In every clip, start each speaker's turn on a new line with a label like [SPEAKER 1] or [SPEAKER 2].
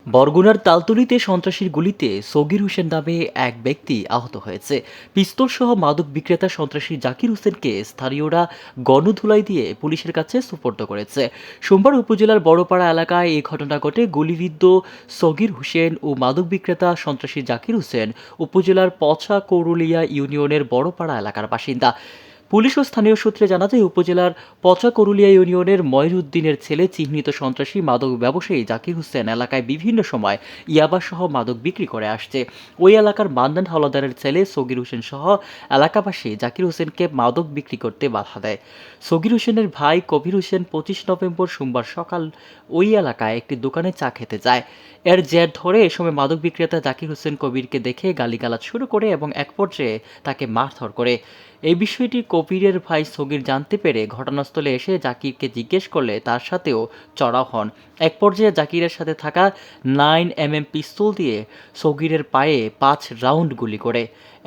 [SPEAKER 1] বরগুনার তালতলীতে সন্ত্রাসীর গুলিতে সগির হোসেন নামে এক ব্যক্তি আহত হয়েছে। পিস্তলসহ মাদক বিক্রেতা সন্ত্রাসী জাকির হোসেনকে স্থানীয়রা গণধুলাই দিয়ে পুলিশের কাছে সুপর্দ করেছে। সোমবার উপজেলার বড়পাড়া এলাকায় এই ঘটনা ঘটে। গুলিবিদ্ধ সগির হোসেন ও মাদক বিক্রেতা সন্ত্রাসী জাকির হোসেন উপজেলার পছা কৌরুলিয়া ইউনিয়নের বড়পাড়া এলাকার বাসিন্দা। পুলিশ ও স্থানীয় সূত্রে জানা যায়, উপজেলার পচাকরুলিয়া ইউনিয়নের ময়রুদ্দিনের ছেলে চিহ্নিত সন্ত্রাসী মাদক ব্যবসায়ী জাকির হোসেন এলাকায় বিভিন্ন সময় ইয়াবাসহ মাদক বিক্রি করে আসছে। ওই এলাকার মান্নান হাওলাদারের ছেলে সগির হোসেন সহ এলাকাবাসী জাকির হোসেনকে মাদক বিক্রি করতে বাধা দেয়। সগির হোসেনের ভাই কবির হোসেন 25 নভেম্বর সোমবার সকাল ওই এলাকায় একটি দোকানে চা খেতে যায়। এর জের ধরে এ সময় মাদক বিক্রেতা জাকির হোসেন কবিরকে দেখে গালিগালাজ শুরু করে এবং এক পর্যায়ে তাকে মারধর করে। এই বিষয়টি কবিরের ভাই সগির জানতে পেরে ঘটনাস্থলে এসে জাকিরকে জিজ্ঞেস করলে তার সাথেও চড়াও হন। এক পর্যায়ে জাকিরের সাথে থাকা 9mm পিস্তল দিয়ে সগিরের পায়ে 5 রাউন্ড গুলি করে।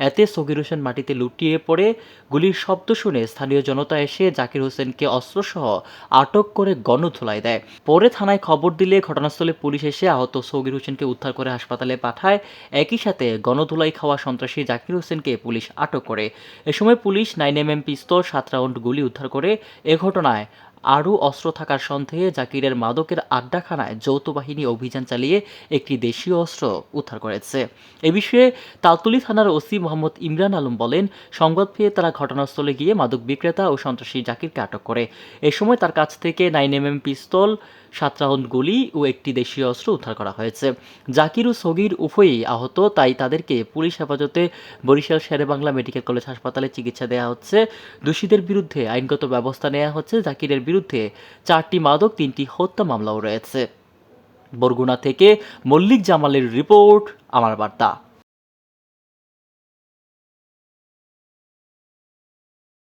[SPEAKER 1] এতে সগির হোসেন মাটিতে লুটিয়ে পড়ে। গুলির শব্দ শুনে স্থানীয় জনতা এসে জাকির হোসেনকে অস্ত্রসহ আটক করে গণধোলাই দেয়। পরে থানায় খবর দিলে ঘটনাস্থলে পুলিশ এসে আহত সগির হোসেনকে উদ্ধার করে হাসপাতালে পাঠায়। একই সাথে গণধোলাই খাওয়া সন্ত্রাসী জাকির হোসেনকে পুলিশ আটক করে। এ সময় পুলিশ 9mm পিস্তল, 7 রাউন্ড গুলি উদ্ধার করে। এ ঘটনায় আরও অস্ত্র থাকার সন্দেহে জাকিরের মাদকের আড্ডাখানায় যৌথ বাহিনী অভিযান চালিয়ে একটি দেশীয় অস্ত্র উদ্ধার করেছে। এ বিষয়ে তালতলী থানার ওসি মোহাম্মদ ইমরান আলম বলেন, সংবাদ পেয়ে তারা ঘটনাস্থলে গিয়ে মাদক বিক্রেতা ও সন্ত্রাসী জাকিরকে আটক করে। এ সময় তার কাছ থেকে 9mm পিস্তল, 7 রাউন্ড গুলি ও একটি দেশীয় অস্ত্র উদ্ধার করা হয়েছে। জাকির ও সগির উভয়ই আহত, তাই তাদেরকে পুলিশ হেফাজতে বরিশাল শেরেবাংলা মেডিকেল কলেজ হাসপাতালে চিকিৎসা দেওয়া হচ্ছে। দোষীদের বিরুদ্ধে আইনগত ব্যবস্থা নেওয়া হচ্ছে। জাকিরের বিরুদ্ধে 4টি মাদক, 3টি হত্যা মামলাও রয়েছে। বরগুনা থেকে মল্লিক জামালের রিপোর্ট, আমার বার্তা।